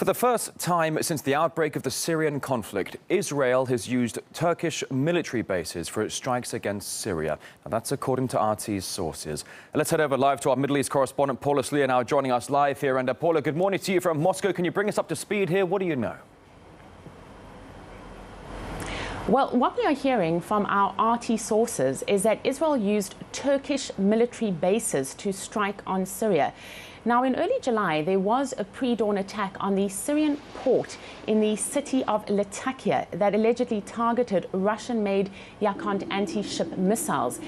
For the first time since the outbreak of the Syrian conflict, Israel has used Turkish military bases for its strikes against Syria. Now, that's according to RT's sources. Let's head over live to our Middle East correspondent, Paula Slier, now joining us live here. And Paula, good morning to you from Moscow. Can you bring us up to speed here? What do you know? Well, what we are hearing from our RT sources is that Israel used Turkish military bases to strike on Syria. Now, in early July, there was a pre-dawn attack on the Syrian port in the city of Latakia that allegedly targeted Russian-made Yakont anti-ship missiles.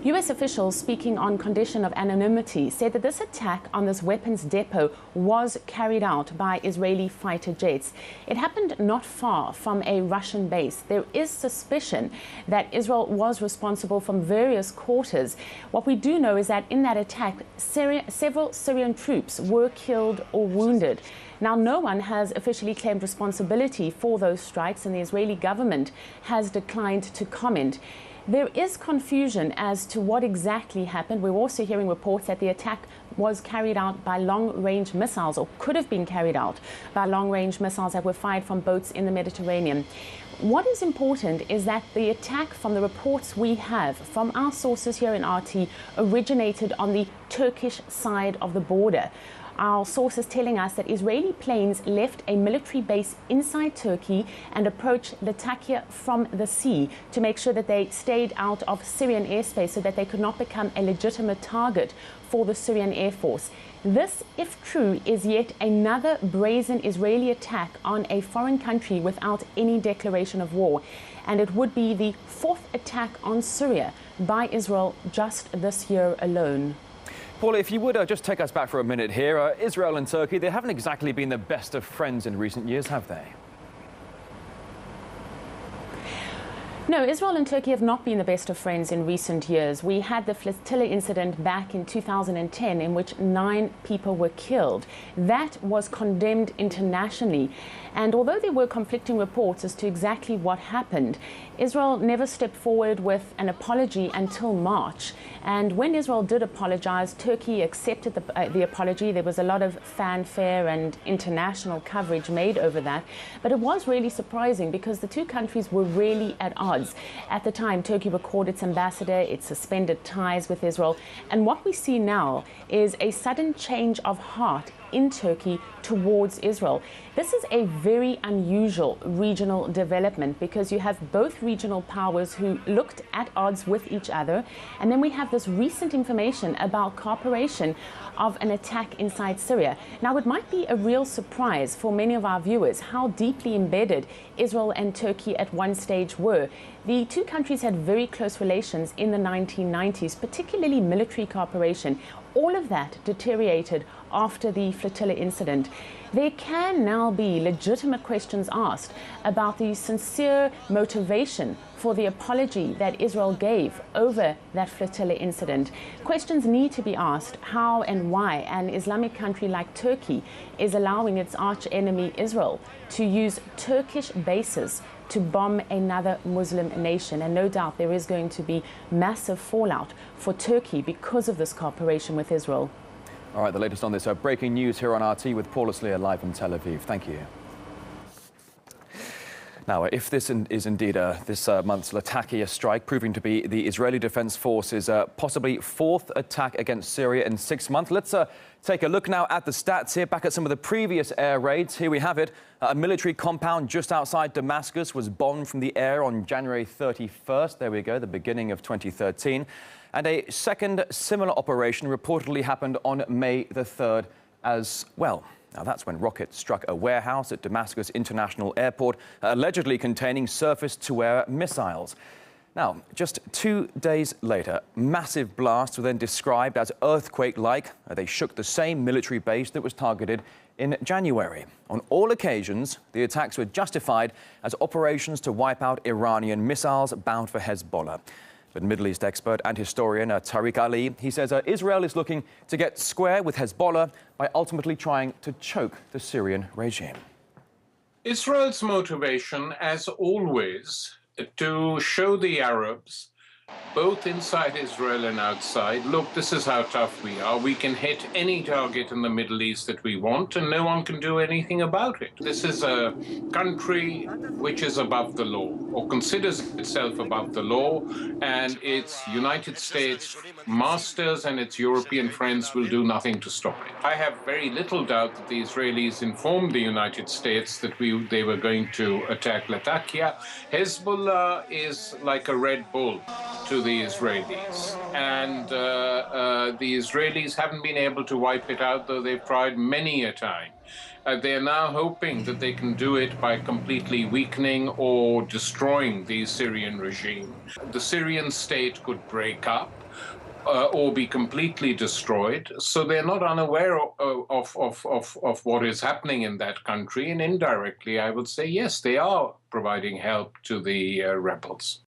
U.S. officials, speaking on condition of anonymity, said that this attack on this weapons depot was carried out by Israeli fighter jets. It happened not far from a Russian base. There is suspicion that Israel was responsible from various quarters. What we do know is that in that attack, several Syrian troops were killed or wounded. Now, no one has officially claimed responsibility for those strikes, and the Israeli government has declined to comment. There is confusion as to what exactly happened. We're also hearing reports that the attack was carried out by long-range missiles, or could have been carried out by long-range missiles that were fired from boats in the Mediterranean. What is important is that the attack, from the reports we have from our sources here in RT, originated on the Turkish side of the border. Our sources telling us that Israeli planes left a military base inside Turkey and approached Latakia from the sea to make sure that they stayed out of Syrian airspace so that they could not become a legitimate target for the Syrian Air Force. This, if true, is yet another brazen Israeli attack on a foreign country without any declaration of war. And it would be the fourth attack on Syria by Israel just this year alone. Paula, if you would just take us back for a minute here. Israel and Turkey, they haven't exactly been the best of friends in recent years, have they? No, Israel and Turkey have not been the best of friends in recent years. We had the flotilla incident back in 2010 in which 9 people were killed. That was condemned internationally. And although there were conflicting reports as to exactly what happened, Israel never stepped forward with an apology until March. And when Israel did apologize, Turkey accepted the apology. There was a lot of fanfare and international coverage made over that. But it was really surprising because the two countries were really at odds. At the time, Turkey recalled its ambassador, it suspended ties with Israel. And what we see now is a sudden change of heart in Turkey towards Israel. This is a very unusual regional development because you have both regional powers who looked at odds with each other, and then we have this recent information about cooperation of an attack inside Syria. Now, it might be a real surprise for many of our viewers how deeply embedded Israel and Turkey at one stage were. The two countries had very close relations in the 1990s, particularly military cooperation. All of that deteriorated after the flotilla incident. There can now be legitimate questions asked about the sincere motivation for the apology that Israel gave over that flotilla incident. Questions need to be asked how and why an Islamic country like Turkey is allowing its arch-enemy Israel to use Turkish bases to bomb another Muslim nation. And no doubt there is going to be massive fallout for Turkey because of this cooperation with Israel. All right, the latest on this breaking news here on RT with Paula Slier live from Tel Aviv. Thank you. Now, if this is indeed this month's Latakia strike proving to be the Israeli Defense Forces' possibly fourth attack against Syria in 6 months, let's take a look now at the stats here, back at some of the previous air raids. Here we have it. A military compound just outside Damascus was bombed from the air on January 31st. There we go, the beginning of 2013. And a second similar operation reportedly happened on May the 3rd as well. Now, that's when rockets struck a warehouse at Damascus International Airport, allegedly containing surface-to-air missiles. Now, just 2 days later, massive blasts were then described as earthquake-like. They shook the same military base that was targeted in January. On all occasions, the attacks were justified as operations to wipe out Iranian missiles bound for Hezbollah. But Middle East expert and historian Tariq Ali, he says Israel is looking to get square with Hezbollah by ultimately trying to choke the Syrian regime. Israel's motivation, as always, to show the Arabs both inside Israel and outside. Look, this is how tough we are. We can hit any target in the Middle East that we want, and no one can do anything about it. This is a country which is above the law, or considers itself above the law, and its United States masters and its European friends will do nothing to stop it. I have very little doubt that the Israelis informed the United States that they were going to attack Latakia. Hezbollah is like a Red Bull to the Israelis. And the Israelis haven't been able to wipe it out, though they've tried many a time. They're now hoping that they can do it by completely weakening or destroying the Syrian regime. The Syrian state could break up or be completely destroyed. So they're not unaware of what is happening in that country. And indirectly, I would say, yes, they are providing help to the rebels.